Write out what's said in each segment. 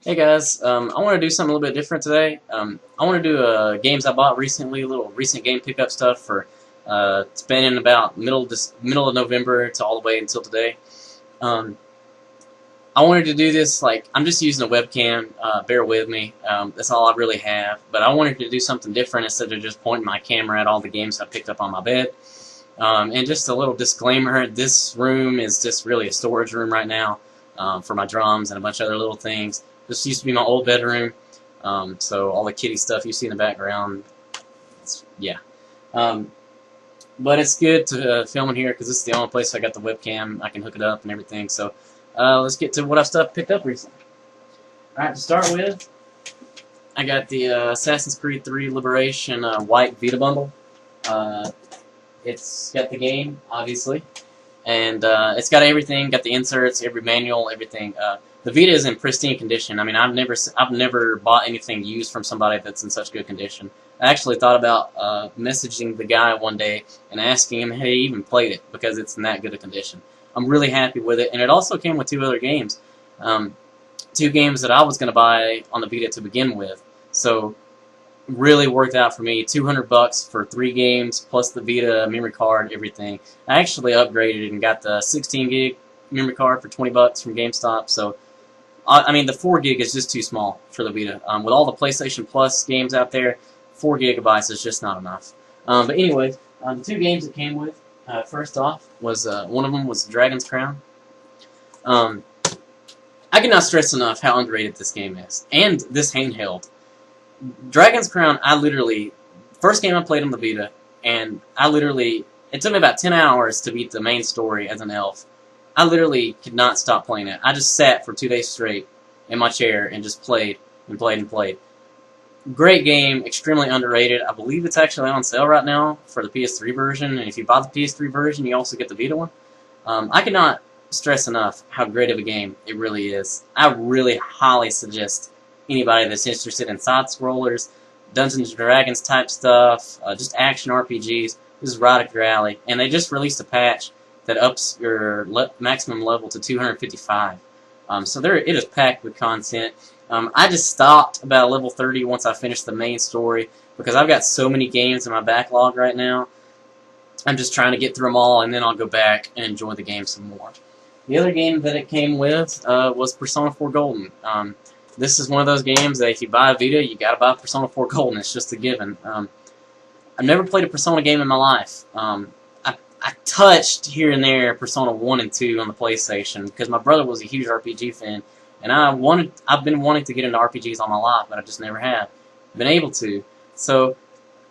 Hey guys, I want to do something a little bit different today. I want to do games I bought recently, a little recent game pickup stuff for spanning about middle of November to all the way until today. Um, I wanted to do this like I'm just using a webcam. Bear with me. That's all I really have. But I wanted to do something different instead of just pointing my camera at all the games I picked up on my bed. And just a little disclaimer: this room is just really a storage room right now for my drums and a bunch of other little things. This used to be my old bedroom, so all the kitty stuff you see in the background, yeah. But it's good to film in here because this is the only place I got the webcam. I can hook it up and everything. So let's get to what I've picked up recently. Alright, to start with, I got the Assassin's Creed 3 Liberation white Vita bundle. It's got the game, obviously, and it's got everything. Got the inserts, every manual, everything. The Vita is in pristine condition. I mean, I've never bought anything used from somebody that's in such good condition. I actually thought about messaging the guy one day and asking him, hey, he even played it because it's in that good a condition. I'm really happy with it, and it also came with two other games. Two games that I was going to buy on the Vita to begin with. So really worked out for me. $200 for 3 games plus the Vita memory card, everything. I actually upgraded and got the 16 gig memory card for $20 from GameStop. So I mean, the 4 gig is just too small for the Vita. With all the PlayStation Plus games out there, 4 gigabytes is just not enough. But anyways, the 2 games it came with, first off, was one of them was Dragon's Crown. I cannot stress enough how underrated this game is, and this handheld. Dragon's Crown, first game I played on the Vita, and it took me about 10 hours to beat the main story as an elf. I literally could not stop playing it. I just sat for 2 days straight in my chair and just played and played and played. Great game, extremely underrated. I believe it's actually on sale right now for the PS3 version, and if you buy the PS3 version, you also get the Vita one. I cannot stress enough how great of a game it really is. I really highly suggest anybody that's interested in side-scrollers, Dungeons & Dragons type stuff, just action RPGs, this is right up your alley. And they just released a patch that ups your maximum level to 255. So it is packed with content. I just stopped about level 30 once I finished the main story because I've got so many games in my backlog right now. I'm just trying to get through them all, and then I'll go back and enjoy the game some more. The other game that it came with was Persona 4 Golden. This is one of those games that if you buy a Vita, you gotta buy Persona 4 Golden. It's just a given. I've never played a Persona game in my life. I touched here and there Persona 1 and 2 on the PlayStation because my brother was a huge RPG fan, and I've been wanting to get into RPGs all my life, but I just never have been able to. So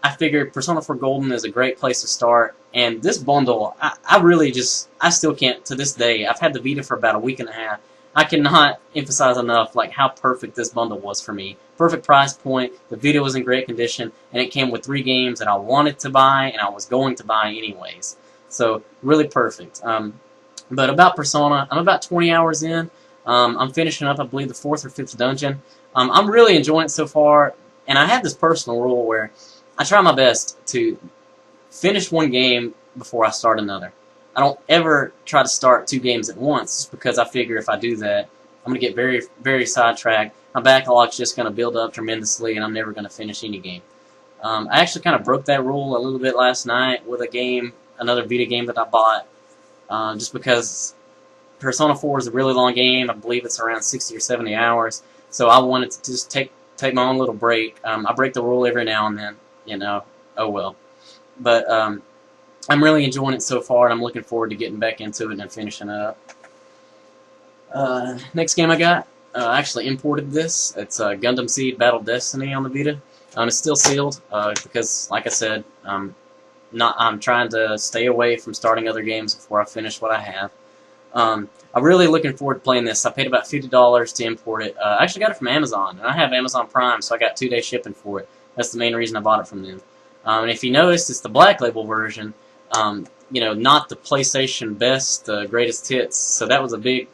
I figured Persona 4 Golden is a great place to start, and this bundle, I still can't, to this day, I've had the Vita for about a week and a half. I cannot emphasize enough like how perfect this bundle was for me. Perfect price point, the Vita was in great condition, and it came with 3 games that I wanted to buy and I was going to buy anyways. So, really perfect. But about Persona, I'm about 20 hours in. I'm finishing up, I believe, the 4th or 5th dungeon. I'm really enjoying it so far, and I have this personal rule where I try my best to finish one game before I start another. I don't ever try to start 2 games at once, just because I figure if I do that, I'm going to get very, very sidetracked. My backlog's just going to build up tremendously, and I'm never going to finish any game. I actually kind of broke that rule a little bit last night with a game, another Vita game that I bought, just because Persona 4 is a really long game. I believe it's around 60 or 70 hours, so I wanted to just take my own little break. I break the rule every now and then, you know, oh well. But I'm really enjoying it so far, and I'm looking forward to getting back into it and finishing it up. Next game I got, I actually imported this. It's Gundam Seed Battle Destiny on the Vita. It's still sealed because, like I said, I'm trying to stay away from starting other games before I finish what I have. I'm really looking forward to playing this. I paid about $50 to import it. I actually got it from Amazon, and I have Amazon Prime, so I got 2-day shipping for it. That's the main reason I bought it from them. And if you noticed, it's the Black Label version. You know, not the PlayStation Best, Greatest Hits. So that was a big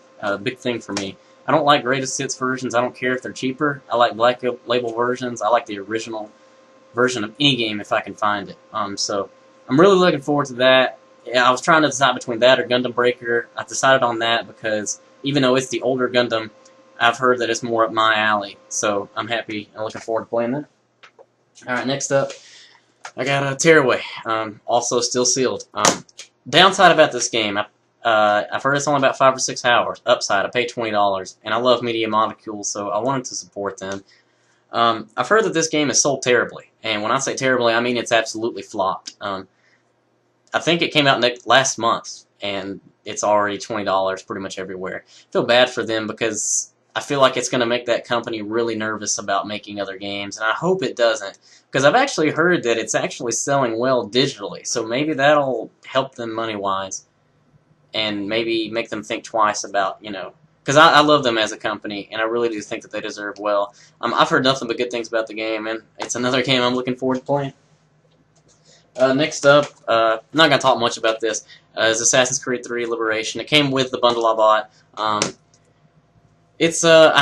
thing for me. I don't like Greatest Hits versions. I don't care if they're cheaper. I like Black Label versions. I like the original version of any game if I can find it. So I'm really looking forward to that. Yeah, I was trying to decide between that or Gundam Breaker. I decided on that because even though it's the older Gundam, I've heard that it's more up my alley, so I'm happy and looking forward to playing that. Alright, next up, I got a Tearaway, also still sealed. Downside about this game, I've heard it's only about 5 or 6 hours. Upside, I paid $20, and I love Media Molecules, so I wanted to support them. I've heard that this game is sold terribly, and when I say terribly, I mean it's absolutely flopped. I think it came out last month, and it's already $20 pretty much everywhere. I feel bad for them because I feel like it's going to make that company really nervous about making other games, and I hope it doesn't, because I've actually heard that it's actually selling well digitally, so maybe that'll help them money-wise, and maybe make them think twice about, you know, because I love them as a company, and I really do think that they deserve well. I've heard nothing but good things about the game, and it's another game I'm looking forward to playing. Next up, I'm not going to talk much about this, is Assassin's Creed 3 Liberation. It came with the bundle I bought. I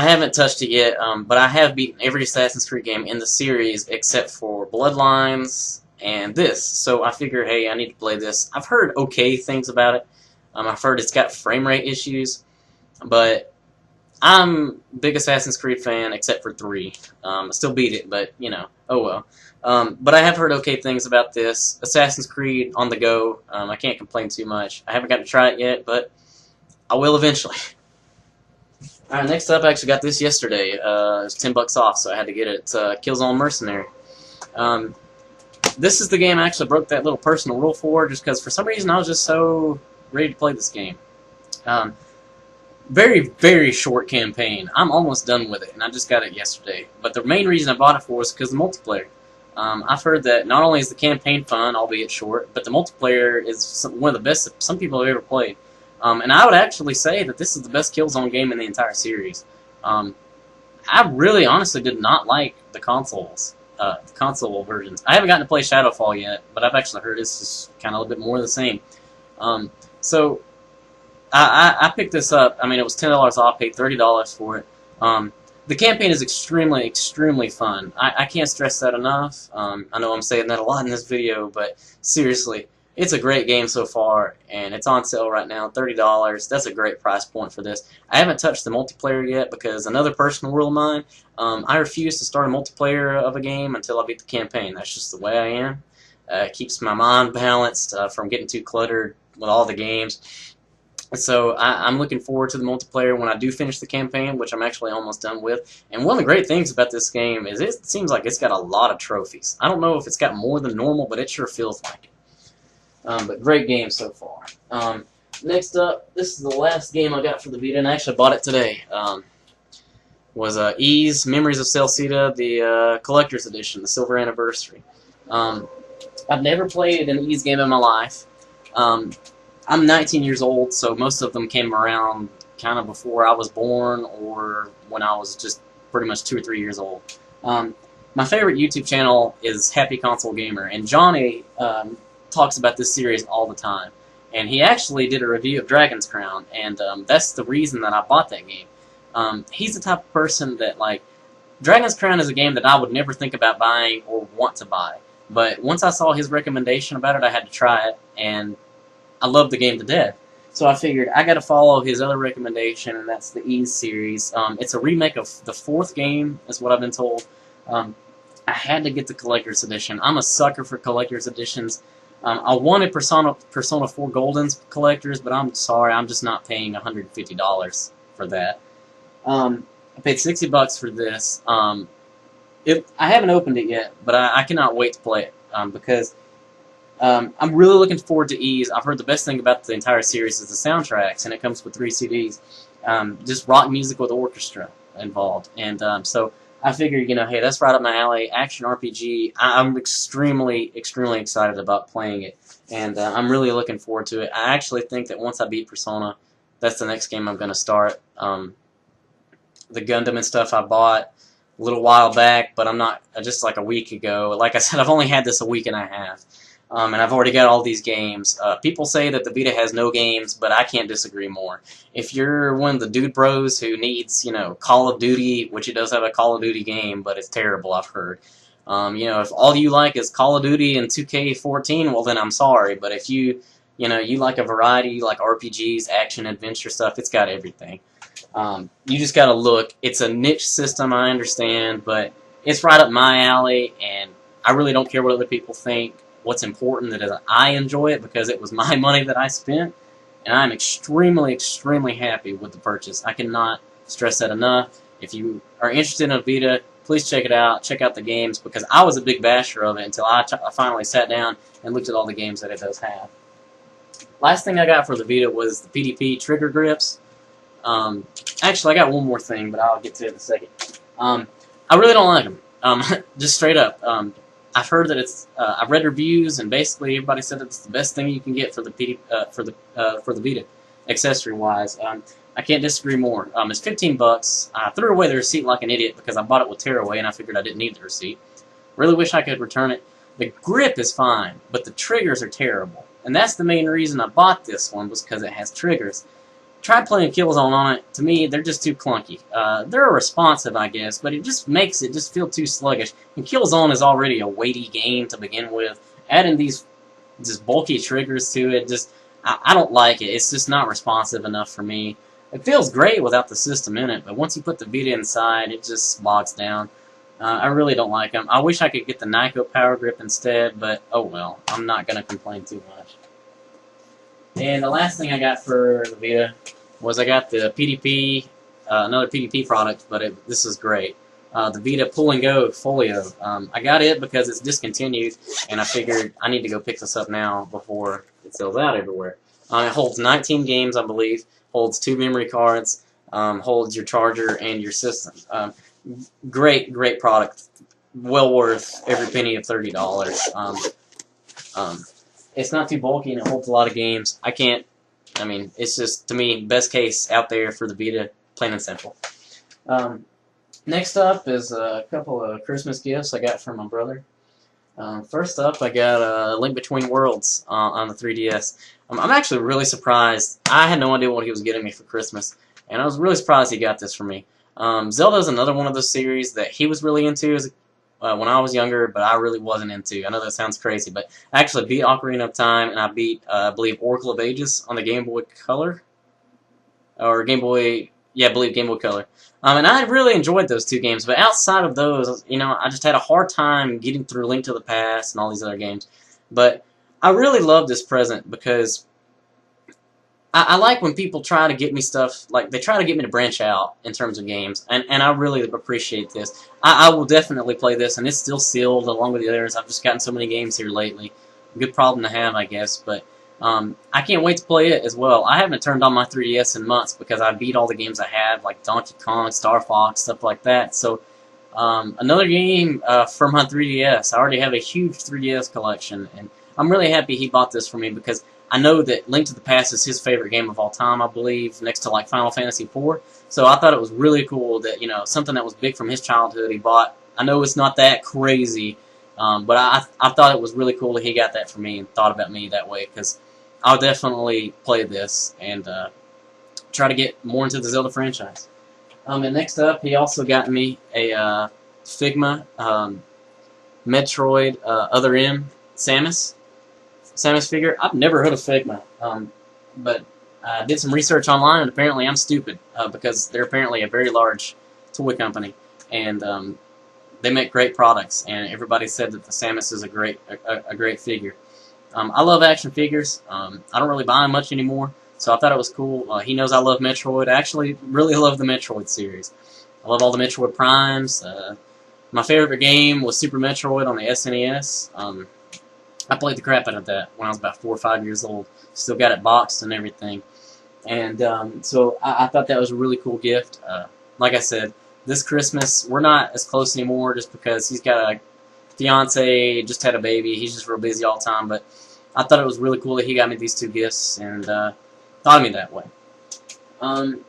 haven't touched it yet, but I have beaten every Assassin's Creed game in the series except for Bloodlines and this. So I figure, hey, I need to play this. I've heard okay things about it. I've heard it's got frame rate issues, but I'm a big Assassin's Creed fan except for 3. I still beat it, but, you know, oh well. But I have heard okay things about this. Assassin's Creed on the go. I can't complain too much. I haven't got to try it yet, but I will eventually. Alright, next up, I actually got this yesterday. It was $10 off, so I had to get it. It's Killzone Mercenary. This is the game I actually broke that little personal rule for, just because for some reason I was just so ready to play this game. Very, very short campaign. I'm almost done with it, and I just got it yesterday. But the main reason I bought it for was because of the multiplayer. I've heard that not only is the campaign fun, albeit short, but the multiplayer is one of the best that some people have ever played. And I would actually say that this is the best Killzone game in the entire series. I really, honestly, did not like the console versions. I haven't gotten to play Shadowfall yet, but I've actually heard it's just kind of a little bit more of the same. So I picked this up. I mean, it was $10 off, paid $30 for it. The campaign is extremely, extremely fun. I can't stress that enough. I know I'm saying that a lot in this video, but seriously, it's a great game so far, and it's on sale right now, $30. That's a great price point for this. I haven't touched the multiplayer yet because another personal rule of mine, I refuse to start a multiplayer of a game until I beat the campaign. That's just the way I am. It keeps my mind balanced from getting too cluttered with all the games. So I'm looking forward to the multiplayer when I do finish the campaign, which I'm actually almost done with. And one of the great things about this game is it seems like it's got a lot of trophies. I don't know if it's got more than normal, but it sure feels like it. But great game so far. Next up, this is the last game I got for the Vita, and I actually bought it today. Was Ys Memories of Celceta, the Collector's Edition, the Silver Anniversary. I've never played an Ys game in my life. I'm 19 years old, so most of them came around kind of before I was born or when I was just pretty much 2 or 3 years old. My favorite YouTube channel is Happy Console Gamer, and Johnny talks about this series all the time. And he actually did a review of Dragon's Crown, and that's the reason that I bought that game. He's the type of person that, like, Dragon's Crown is a game that I would never think about buying or want to buy. But once I saw his recommendation about it, I had to try it, and I love the game to death. So I figured I got to follow his other recommendation, and that's the Ys series. It's a remake of the 4th game, is what I've been told. I had to get the Collector's Edition. I'm a sucker for Collector's Editions. I wanted Persona 4 Golden's Collectors, but I'm sorry, I'm just not paying $150 for that. I paid $60 for this. I haven't opened it yet, but I cannot wait to play it because I'm really looking forward to Ys. I've heard the best thing about the entire series is the soundtracks, and it comes with 3 CDs. Just rock music with orchestra involved, and so I figured, you know, hey, that's right up my alley. Action RPG. I'm extremely, extremely excited about playing it, and I'm really looking forward to it. I actually think that once I beat Persona, that's the next game I'm going to start. The Gundam and stuff I bought a little while back, but I'm not, just like a week ago. Like I said, I've only had this a week and a half, and I've already got all these games. People say that the Vita has no games, but I can't disagree more. If you're one of the dude bros who needs, you know, Call of Duty, which it does have a Call of Duty game, but it's terrible, I've heard. You know, if all you like is Call of Duty and 2K14, well then I'm sorry. But if you like a variety, you like RPGs, action, adventure stuff, it's got everything. You just gotta look. It's a niche system, I understand, but it's right up my alley, and I really don't care what other people think. What's important is that I enjoy it because it was my money that I spent, and I'm extremely, extremely happy with the purchase. I cannot stress that enough. If you are interested in a Vita, please check it out. Check out the games, because I was a big basher of it until I finally sat down and looked at all the games that it does have. Last thing I got for the Vita was the PDP trigger grips. Actually, I got one more thing, but I'll get to it in a second. I really don't like them. Just straight up. I've heard that it's. I've read reviews, and basically everybody said it's the best thing you can get for the for the Vita, accessory wise. I can't disagree more. It's $15. I threw away the receipt like an idiot because I bought it with tearaway, and I figured I didn't need the receipt. Really wish I could return it. The grip is fine, but the triggers are terrible, and that's the main reason I bought this one, was because it has triggers. Tried playing Killzone on it. To me, they're just too clunky. They're responsive, I guess, but it just makes it just feel too sluggish. And Killzone is already a weighty game to begin with. Adding these just bulky triggers to it, I don't like it. It's just not responsive enough for me. It feels great without the system in it, but once you put the Vita inside, it just bogs down. I really don't like them. I wish I could get the Nyko Power Grip instead, but oh well. I'm not going to complain too much. And the last thing I got for the Vita was I got the PDP, another PDP product, but this is great. The Vita Pull and Go Folio. I got it because it's discontinued, and I figured I need to go pick this up now before it sells out everywhere. It holds 19 games, I believe. Holds 2 memory cards. Holds your charger and your system. Great, great product. Well worth every penny of $30. It's not too bulky, and it holds a lot of games. I mean, it's just, to me, best case out there for the Vita, plain and simple. Next up is a couple of Christmas gifts I got from my brother. First up, I got a Link Between Worlds on the 3DS. I'm actually really surprised. I had no idea what he was getting me for Christmas, and I was really surprised he got this for me. Zelda's another one of those series that he was really into when I was younger, but I really wasn't into. I know that sounds crazy, but I actually beat Ocarina of Time, and I beat, I believe, Oracle of Ages on the Game Boy Color. Or Game Boy, yeah, I believe Game Boy Color. And I really enjoyed those 2 games, but outside of those, you know, I just had a hard time getting through Link to the Past and all these other games. But I really love this present because I like when people try to get me stuff, like, they try to get me to branch out in terms of games, and I really appreciate this. I will definitely play this, and it's still sealed along with the others. I've just gotten so many games here lately. Good problem to have, I guess, but I can't wait to play it as well. I haven't turned on my 3DS in months because I beat all the games I had, like Donkey Kong, Star Fox, stuff like that. So another game for my 3DS. I already have a huge 3DS collection, and I'm really happy he bought this for me because I know that Link to the Past is his favorite game of all time, I believe, next to like Final Fantasy IV. So I thought it was really cool that, you know, something that was big from his childhood he bought. I know it's not that crazy, but I thought it was really cool that he got that for me and thought about me that way, because I'll definitely play this and try to get more into the Zelda franchise. And next up, he also got me a Figma Metroid Other M Samus figure. I've never heard of Figma, but I did some research online, and apparently I'm stupid because they're apparently a very large toy company, and they make great products. And everybody said that the Samus is a great figure. I love action figures. I don't really buy them much anymore, so I thought it was cool. He knows I love Metroid. I actually really love the Metroid series. I love all the Metroid Primes. My favorite game was Super Metroid on the SNES. I played the crap out of that when I was about 4 or 5 years old. Still got it boxed and everything. And so I thought that was a really cool gift. Like I said, this Christmas, we're not as close anymore just because he's got a fiance, just had a baby. He's just real busy all the time. But I thought it was really cool that he got me these 2 gifts and thought of me that way. And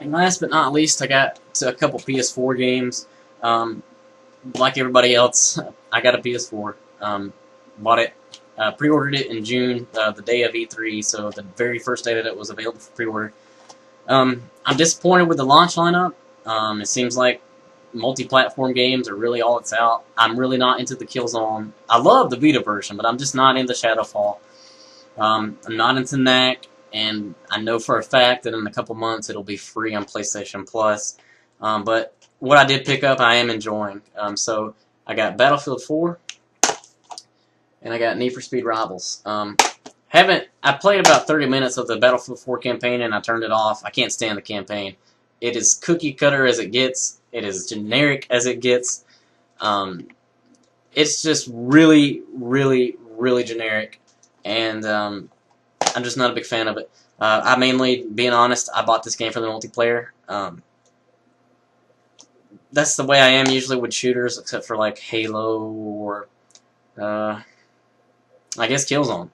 last but not least, I got a couple PS4 games. Like everybody else, I got a PS4. Bought it, pre-ordered it in June, the day of E3, so the very first day that it was available for pre-order. I'm disappointed with the launch lineup. It seems like multi-platform games are really all it's out. I'm really not into the Killzone. I love the Vita version, but I'm just not into Shadowfall. I'm not into Knack, and I know for a fact that in a couple months it'll be free on PlayStation Plus. But what I did pick up, I am enjoying. So I got Battlefield 4, and I got Need for Speed Rivals. I played about 30 minutes of the Battlefield 4 campaign, and I turned it off. I can't stand the campaign. It is cookie cutter as it gets. It is generic as it gets. It's just really, really, really generic, and I'm just not a big fan of it. I mainly, being honest, I bought this game for the multiplayer. That's the way I am usually with shooters, except for like Halo or I guess Killzone.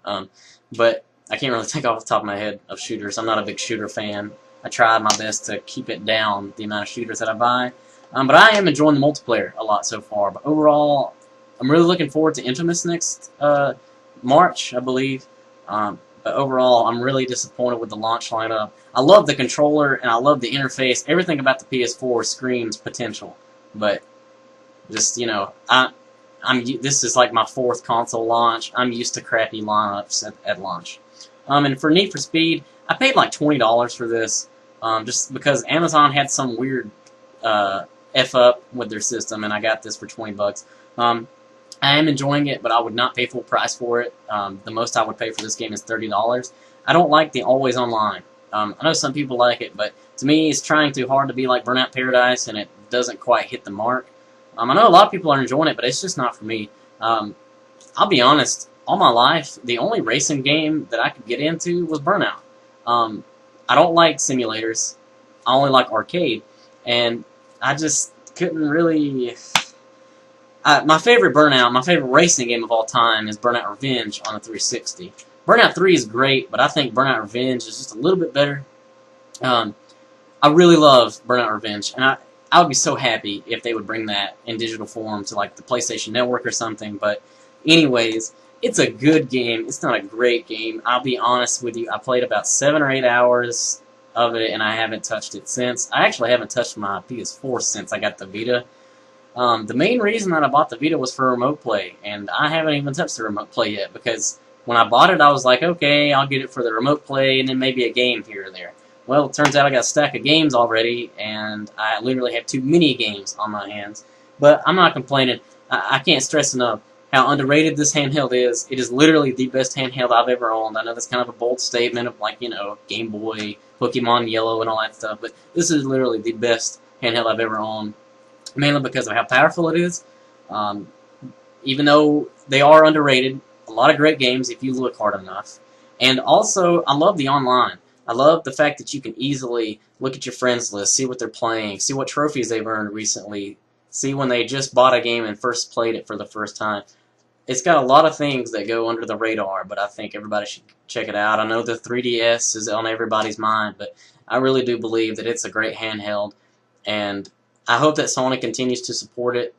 But I can't really think off the top of my head of shooters. I'm not a big shooter fan. I tried my best to keep it down, the amount of shooters that I buy. But I am enjoying the multiplayer a lot so far. But overall, I'm really looking forward to Infamous next March, I believe. But overall, I'm really disappointed with the launch lineup. I love the controller, and I love the interface. Everything about the PS4 screams potential. But just, you know, this is like my 4th console launch. I'm used to crappy lineups at launch. And for Need for Speed, I paid like $20 for this, just because Amazon had some weird F up with their system, and I got this for 20 bucks. I am enjoying it, but I would not pay full price for it. The most I would pay for this game is $30. I don't like the always online. I know some people like it, but to me, it's trying too hard to be like Burnout Paradise, and it doesn't quite hit the mark. I know a lot of people are enjoying it, but it's just not for me. I'll be honest, all my life, the only racing game that I could get into was Burnout. I don't like simulators. I only like arcade, and I just couldn't really... my favorite racing game of all time is Burnout Revenge on the 360. Burnout 3 is great, but I think Burnout Revenge is just a little bit better. I really love Burnout Revenge, and I would be so happy if they would bring that in digital form to like the PlayStation Network or something. But anyways, it's a good game. It's not a great game. I'll be honest with you. I played about 7 or 8 hours of it, and I haven't touched it since. I actually haven't touched my PS4 since I got the Vita. The main reason that I bought the Vita was for remote play, and I haven't even touched the remote play yet, because when I bought it, I was like, okay, I'll get it for the remote play, and then maybe a game here or there. Well, it turns out I got a stack of games already, and I literally have too many games on my hands. But I'm not complaining. I can't stress enough how underrated this handheld is. It is literally the best handheld I've ever owned. I know that's kind of a bold statement of, like, you know, Game Boy, Pokemon Yellow, and all that stuff, but this is literally the best handheld I've ever owned, mainly because of how powerful it is. Even though they are underrated, a lot of great games if you look hard enough. And also, I love the online. I love the fact that you can easily look at your friends list, see what they're playing, see what trophies they've earned recently, see when they just bought a game and first played it for the first time. It's got a lot of things that go under the radar, but I think everybody should check it out. I know the 3DS is on everybody's mind, but I really do believe that it's a great handheld, and I hope that Sony continues to support it.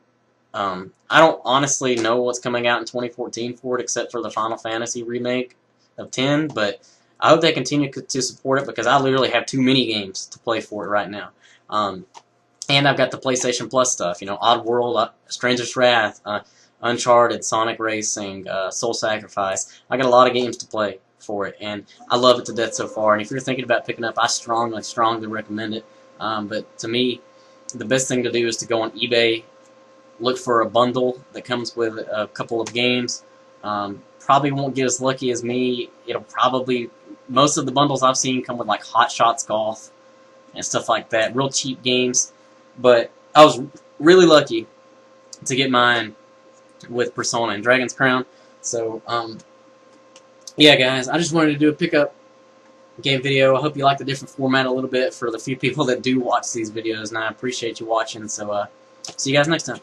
I don't honestly know what's coming out in 2014 for it, except for the Final Fantasy remake of 10, but I hope they continue to support it, because I literally have too many games to play for it right now. And I've got the PlayStation Plus stuff, you know, Oddworld, Stranger's Wrath, Uncharted, Sonic Racing, Soul Sacrifice. I got a lot of games to play for it, and I love it to death so far. And if you're thinking about picking up, I strongly recommend it. But to me, the best thing to do is to go on eBay, look for a bundle that comes with a couple of games. Probably won't get as lucky as me. It'll probably, most of the bundles I've seen come with like Hot Shots Golf and stuff like that, real cheap games. But I was really lucky to get mine with Persona and Dragon's Crown. So, yeah, guys, I just wanted to do a pickup game video. I hope you like the different format a little bit for the few people that do watch these videos, and I appreciate you watching. So, see you guys next time.